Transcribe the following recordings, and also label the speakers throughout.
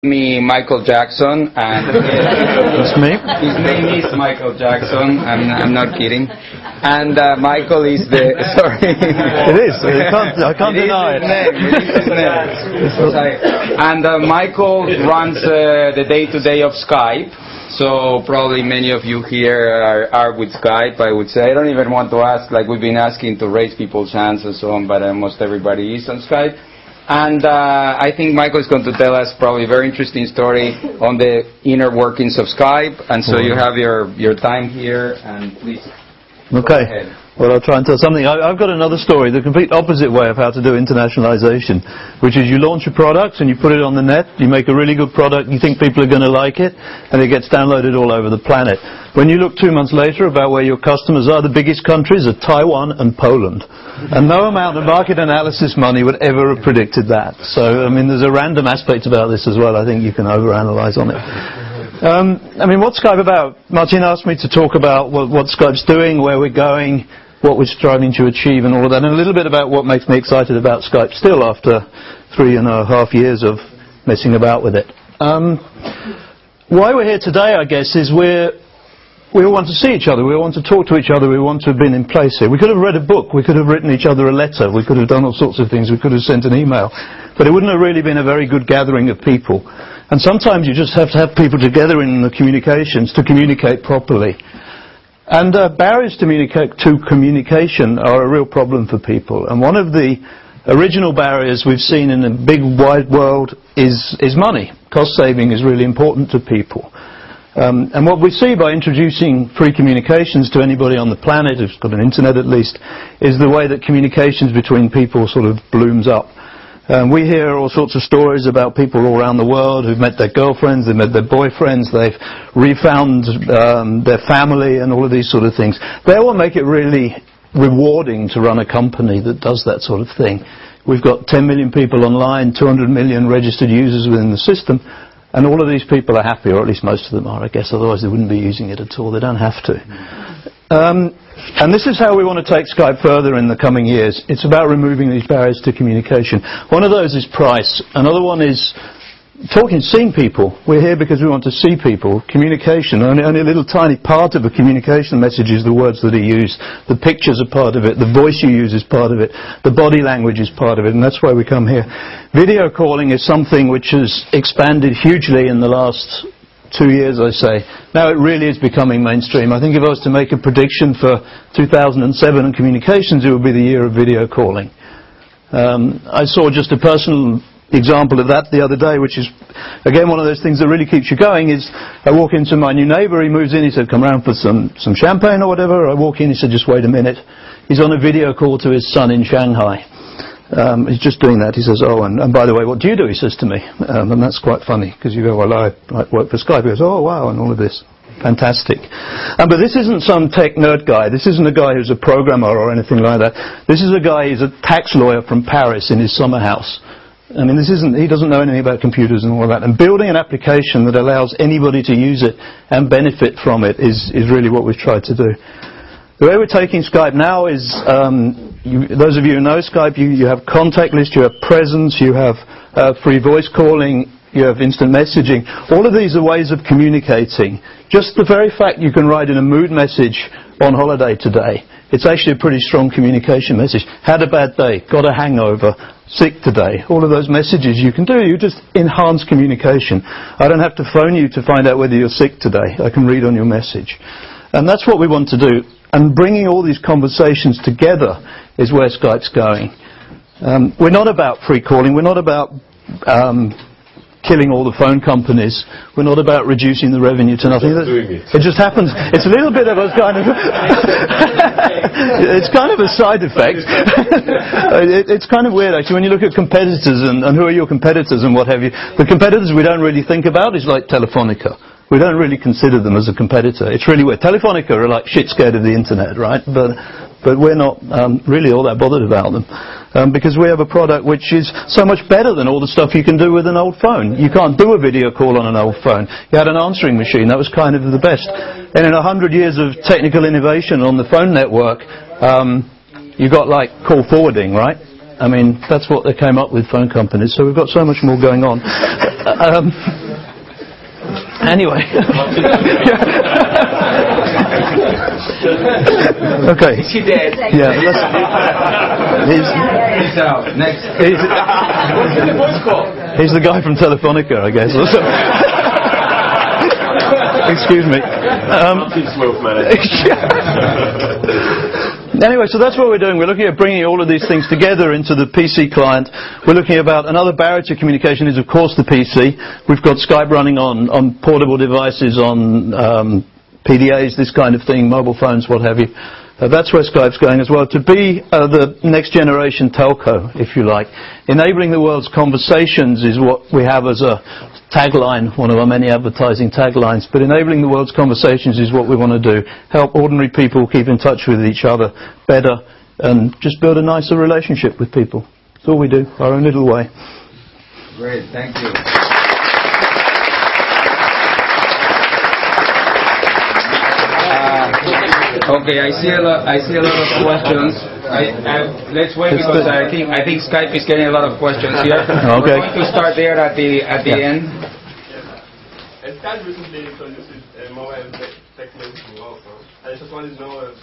Speaker 1: Me, Michael Jackson, and
Speaker 2: That's me.
Speaker 1: His name is Michael Jackson. I'm not kidding. And Michael is the sorry.
Speaker 2: It is. I can't deny it.
Speaker 1: It is his name. And Michael runs the day-to-day of Skype. So probably many of you here are with Skype, I would say. I don't even want to ask, like we've been asking to raise people's hands and so on, but almost everybody is on Skype. And I think Michael is going to tell us probably a very interesting story on the inner workings of Skype. And so you have your time here, and please go ahead.
Speaker 2: Well, I'll try and tell something. I've got another story, the complete opposite way of how to do internationalization, which is you launch a product and you put it on the net, you make a really good product, you think people are going to like it, and it gets downloaded all over the planet. When you look 2 months later about where your customers are, the biggest countries are Taiwan and Poland. And no amount of market analysis money would ever have predicted that. So, I mean, there's a random aspect about this as well. I think you can overanalyze on it. I mean, what's Skype about? Martin asked me to talk about what Skype's doing, where we're going, what we're striving to achieve and all of that, and a little bit about what makes me excited about Skype still after 3.5 years of messing about with it. Why we're here today, I guess, is we all want to see each other, we all want to talk to each other, we want to have been in place here. We could have read a book, we could have written each other a letter, we could have done all sorts of things, we could have sent an email, but it wouldn't have really been a very good gathering of people. And sometimes you just have to have people together in the communications to communicate properly. And barriers to communication are a real problem for people. And one of the original barriers we've seen in the big wide world is money. Cost saving is really important to people. And what we see by introducing free communications to anybody on the planet who's got an internet at least, is the way that communications between people sort of blooms up. We hear all sorts of stories about people all around the world who've met their girlfriends, they've met their boyfriends, they've refound their family and all of these sort of things. They will make it really rewarding to run a company that does that sort of thing. We've got 10 million people online, 200 million registered users within the system, and all of these people are happy, or at least most of them are, I guess, otherwise they wouldn't be using it at all. They don't have to. And this is how we want to take Skype further in the coming years. It's about removing these barriers to communication. One of those is price. Another one is seeing people. We're here because we want to see people. Communication. Only a little tiny part of a communication message is the words that are used. The pictures are part of it. The voice you use is part of it. The body language is part of it. And that's why we come here. Video calling is something which has expanded hugely in the last 2 years, I say. Now it really is becoming mainstream. I think if I was to make a prediction for 2007 and communications, it would be the year of video calling. I saw just a personal example of that the other day, which is, again, one of those things that really keeps you going, is I walk into my new neighbour, he moves in, he said, come round for some champagne or whatever. I walk in, he said, just wait a minute. He's on a video call to his son in Shanghai. He's just doing that. He says, oh, and by the way, what do you do? He says to me. And that's quite funny, because you go, well, I work for Skype. He goes, oh, wow, and all of this. Fantastic. But this isn't some tech nerd guy. This isn't a guy who's a programmer or anything like that. This is a guy who's a tax lawyer from Paris in his summer house. I mean, he doesn't know anything about computers and all of that. And building an application that allows anybody to use it and benefit from it is really what we've tried to do. The way we're taking Skype now is, those of you who know Skype, you have contact list, you have presence, you have free voice calling, you have instant messaging. All of these are ways of communicating. Just the very fact you can write in a mood message on holiday today, it's actually a pretty strong communication message. Had a bad day, got a hangover, sick today. All of those messages you can do, you just enhance communication. I don't have to phone you to find out whether you're sick today. I can read on your message. And that's what we want to do. And bringing all these conversations together is where Skype's going. We're not about free calling. We're not about killing all the phone companies. We're not about reducing the revenue to nothing. It just happens. It's a little bit of a kind of... it's kind of a side effect. It's kind of weird, actually, when you look at competitors and who are your competitors and what have you. The competitors we don't really think about is like Telefonica. We don't really consider them as a competitor. It's really weird. Telefonica are like shit scared of the internet, right? But we're not really all that bothered about them. Because we have a product which is so much better than all the stuff you can do with an old phone. You can't do a video call on an old phone. You had an answering machine. That was kind of the best. And in 100 years of technical innovation on the phone network, you got like call forwarding, right? I mean, that's what they came up with, phone companies. So we've got so much more going on. Anyway. Okay.
Speaker 1: She did.
Speaker 2: Yeah.
Speaker 1: He's out. Next.
Speaker 2: He's the guy from Telefonica, I guess. Excuse me. Anyway, so that's what we're doing. We're looking at bringing all of these things together into the PC client. We're looking about another barrier to communication is, of course, the PC. We've got Skype running on portable devices, on PDAs, this kind of thing, mobile phones, what have you. That's where Skype's going as well, to be the next generation telco, if you like. Enabling the world's conversations is what we have as a tagline, one of our many advertising taglines, but enabling the world's conversations is what we want to do. Help ordinary people keep in touch with each other better and just build a nicer relationship with people. That's all we do, our own little way.
Speaker 1: Great, thank you. Okay, I see a lot of questions. Let's wait because I think Skype is getting a lot of questions here.
Speaker 2: Okay.
Speaker 1: We're going to start there at the end.
Speaker 3: Skype recently introduced mobile text messaging also. I just wanted to know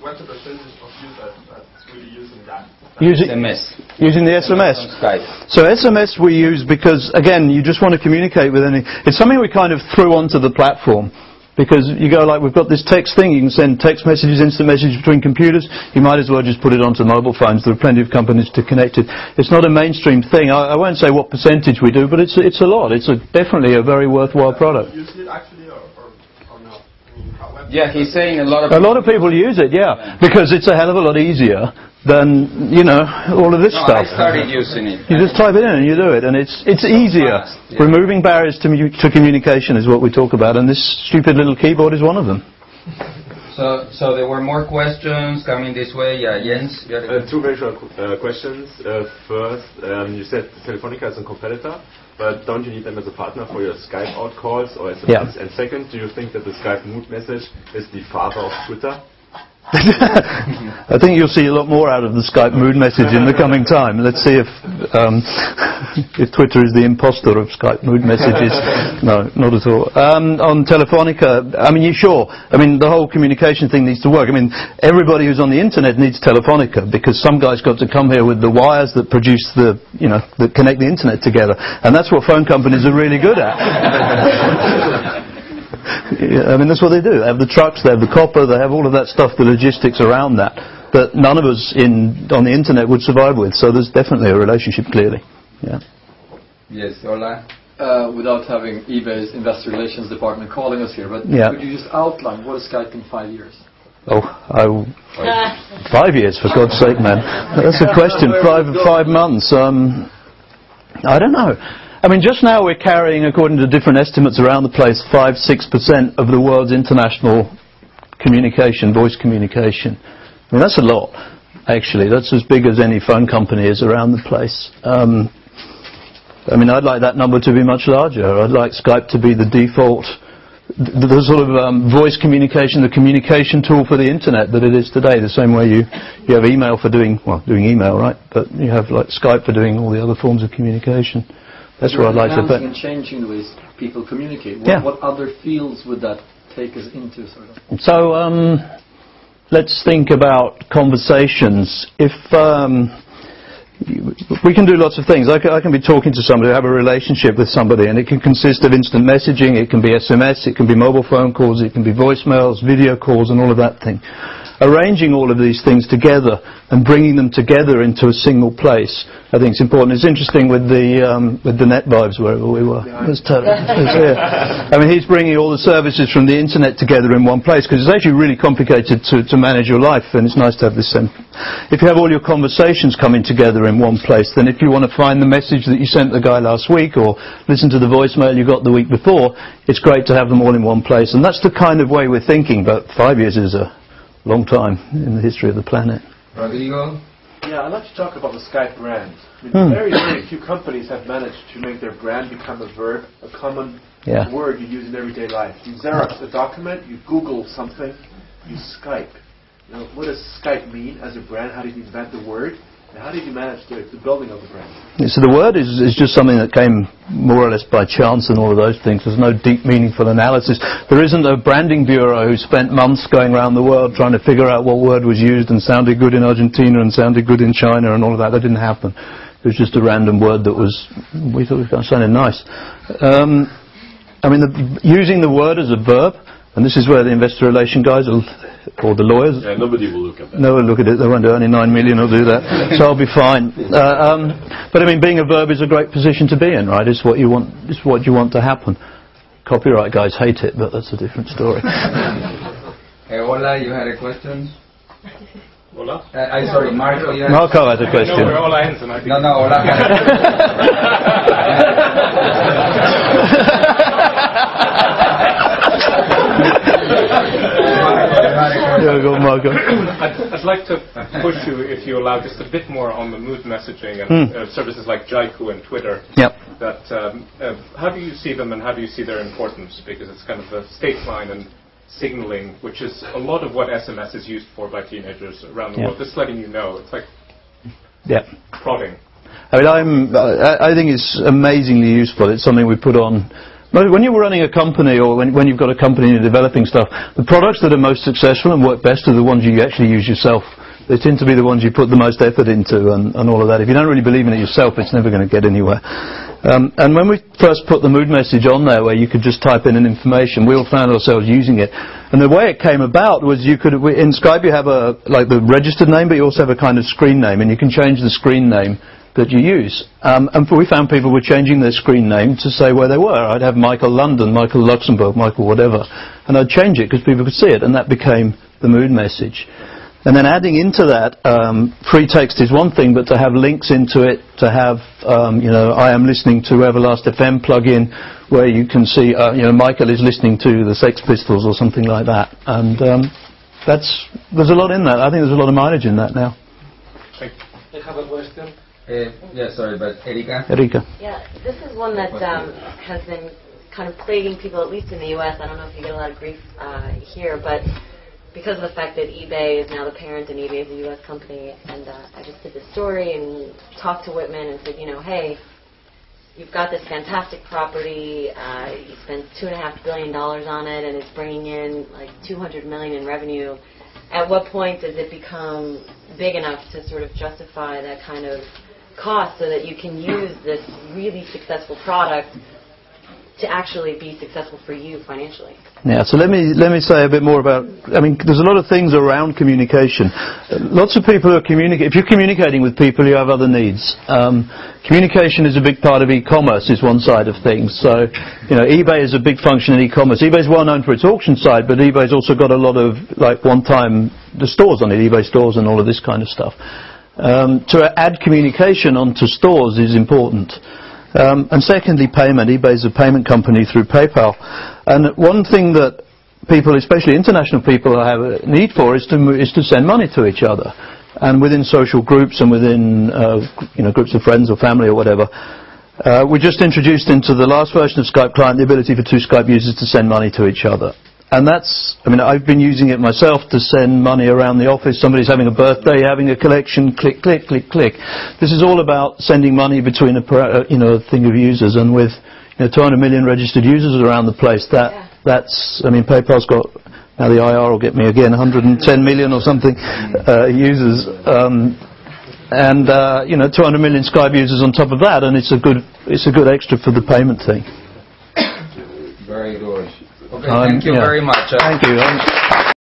Speaker 3: what's the percentage of users that's really using that?
Speaker 1: SMS.
Speaker 2: Using the SMS.
Speaker 1: Skype.
Speaker 2: So SMS we use because, again, you just want to communicate with any. It's something we kind of threw onto the platform. Because you go like, we've got this text thing, you can send text messages, instant messages between computers, you might as well just put it onto mobile phones. There are plenty of companies to connect it. It's not a mainstream thing. I won't say what percentage we do, but it's a lot. It's definitely a very worthwhile product.
Speaker 3: Use it actually or not?
Speaker 1: Yeah, he's saying a lot of
Speaker 2: people use it, yeah, because it's a hell of a lot easier than, all of this stuff.
Speaker 1: I started using it.
Speaker 2: You just type it in and you do it, and it's easier.
Speaker 1: Fast, yeah.
Speaker 2: Removing barriers to communication is what we talk about, and this stupid little keyboard is one of them.
Speaker 1: So there were more questions coming this way. Yeah, Jens?
Speaker 4: Two very short questions. First, you said Telefonica is a competitor, but don't you need them as a partner for your Skype out calls or SMS?
Speaker 2: Yeah.
Speaker 4: And second, do you think that the Skype mood message is the father of Twitter?
Speaker 2: I think you'll see a lot more out of the Skype mood message in the coming time. Let's see if Twitter is the impostor of Skype mood messages. No, not at all. On Telefonica, the whole communication thing needs to work. Everybody who's on the internet needs Telefonica because some guy's got to come here with the wires that produce that connect the internet together. And that's what phone companies are really good at. That's what they do. They have the trucks, they have the copper, they have all of that stuff, the logistics around that none of us on the internet would survive with. So there's definitely a relationship, clearly. Yeah.
Speaker 1: Yes, Ola?
Speaker 5: Without having eBay's investor relations department calling us here, but could you just outline what is Skype in 5 years?
Speaker 2: 5 years, for God's sake, man. That's a question. 5 months. I don't know. Just now we're carrying, according to different estimates around the place, 5-6% of the world's international communication, voice communication. That's a lot, actually. That's as big as any phone company is around the place. I'd like that number to be much larger. I'd like Skype to be the default, the sort of voice communication, the communication tool for the internet that it is today. The same way you have email for doing email, right? But you have like Skype for doing all the other forms of communication. That's what I'd like to put.
Speaker 5: And changing the ways people communicate. What other fields would that take us into, sort of?
Speaker 2: So let's think about conversations. If we can do lots of things. I can be talking to somebody, have a relationship with somebody, and it can consist of instant messaging, it can be SMS, it can be mobile phone calls, it can be voicemails, video calls, and all of that thing. Arranging all of these things together and bringing them together into a single place, I think is important. It's interesting with the net vibes wherever we were. He's bringing all the services from the internet together in one place because it's actually really complicated to manage your life, and it's nice to have this. If you have all your conversations coming together in one place, then if you want to find the message that you sent the guy last week or listen to the voicemail you got the week before, it's great to have them all in one place. And that's the kind of way we're thinking, but 5 years is a long time in the history of the planet.
Speaker 1: Rodrigo?
Speaker 6: Yeah, I'd like to talk about the Skype brand. Very, very few companies have managed to make their brand become a verb, a common word you use in everyday life. You Xerox a document, you Google something, you Skype. What does Skype mean as a brand? How did you invent the word? How did you manage the building of the brand?
Speaker 2: So the word is just something that came more or less by chance and all of those things. There's no deep, meaningful analysis. There isn't a branding bureau who spent months going around the world trying to figure out what word was used and sounded good in Argentina and sounded good in China and all of that. That didn't happen. It was just a random word that we thought it sounded nice. Using the word as a verb, and this is where the investor relation guys or the lawyers.
Speaker 7: Yeah, nobody will look at that.
Speaker 2: No one will look at it. They won't do. Only 9 million will do that, so I'll be fine. But being a verb is a great position to be in, right? It's what you want. It's what you want to happen. Copyright guys hate it, but that's a different story.
Speaker 1: Hola, you had a question?
Speaker 3: Hola.
Speaker 1: Sorry, Marco.
Speaker 2: Marco has a question.
Speaker 3: No, hola, Enzo.
Speaker 1: No, hola.
Speaker 2: Marco.
Speaker 3: I'd like to push you, if you allow, just a bit more on the mood messaging and services like Jaiku and Twitter.
Speaker 2: Yep.
Speaker 3: How do you see them and how do you see their importance? Because it's kind of a state line and signaling, which is a lot of what SMS is used for by teenagers around the world. Just letting you know, it's like prodding.
Speaker 2: I think it's amazingly useful. It's something we put on. When you're running a company or when you've got a company and you're developing stuff, the products that are most successful and work best are the ones you actually use yourself. They tend to be the ones you put the most effort into and all of that. If you don't really believe in it yourself, it's never going to get anywhere. And when we first put the mood message on there where you could just type in an information, we all found ourselves using it. And the way it came about was in Skype you have the registered name, but you also have a kind of screen name, and you can change the screen name that you use. And we found people were changing their screen name to say where they were. I'd have Michael London, Michael Luxembourg, Michael whatever, and I'd change it because people could see it, and that became the mood message. And then adding into that, free text is one thing, but to have links into it, to have, I am listening to Everlast FM plug-in, where you can see, Michael is listening to the Sex Pistols or something like that. And there's a lot in that. I think there's a lot of mileage in that now.
Speaker 3: I have a question.
Speaker 1: But Erika?
Speaker 8: Yeah, this is one that has been kind of plaguing people, at least in the U.S. I don't know if you get a lot of grief here, but because of the fact that eBay is now the parent and eBay is a U.S. company, and I just did this story and talked to Whitman and said, hey, you've got this fantastic property, you spent $2.5 billion on it, and it's bringing in like $200 million in revenue. At what point does it become big enough to sort of justify that kind of cost so that you can use this really successful product to actually be successful for you financially?
Speaker 2: Yeah, so let me say a bit more about, there's a lot of things around communication. Lots of people who if you're communicating with people, you have other needs. Communication is a big part of e-commerce, is one side of things. So, eBay is a big function in e-commerce. eBay is well known for its auction side, but eBay's also got a lot of, the stores on it, eBay stores and all of this kind of stuff. To add communication onto stores is important. And secondly, payment. eBay is a payment company through PayPal. And one thing that people, especially international people, have a need for is to send money to each other. And within social groups and within groups of friends or family or whatever, we just introduced into the last version of Skype Client the ability for two Skype users to send money to each other. And I've been using it myself to send money around the office. Somebody's having a birthday, having a collection, click, click, click, click. This is all about sending money between a thing of users. And with 200 million registered users around the place, PayPal's got, now the IR will get me again, 110 million or something users. 200 million Skype users on top of that, and it's a good extra for the payment thing.
Speaker 1: Very good. Okay, thank you very much.
Speaker 2: Thank you.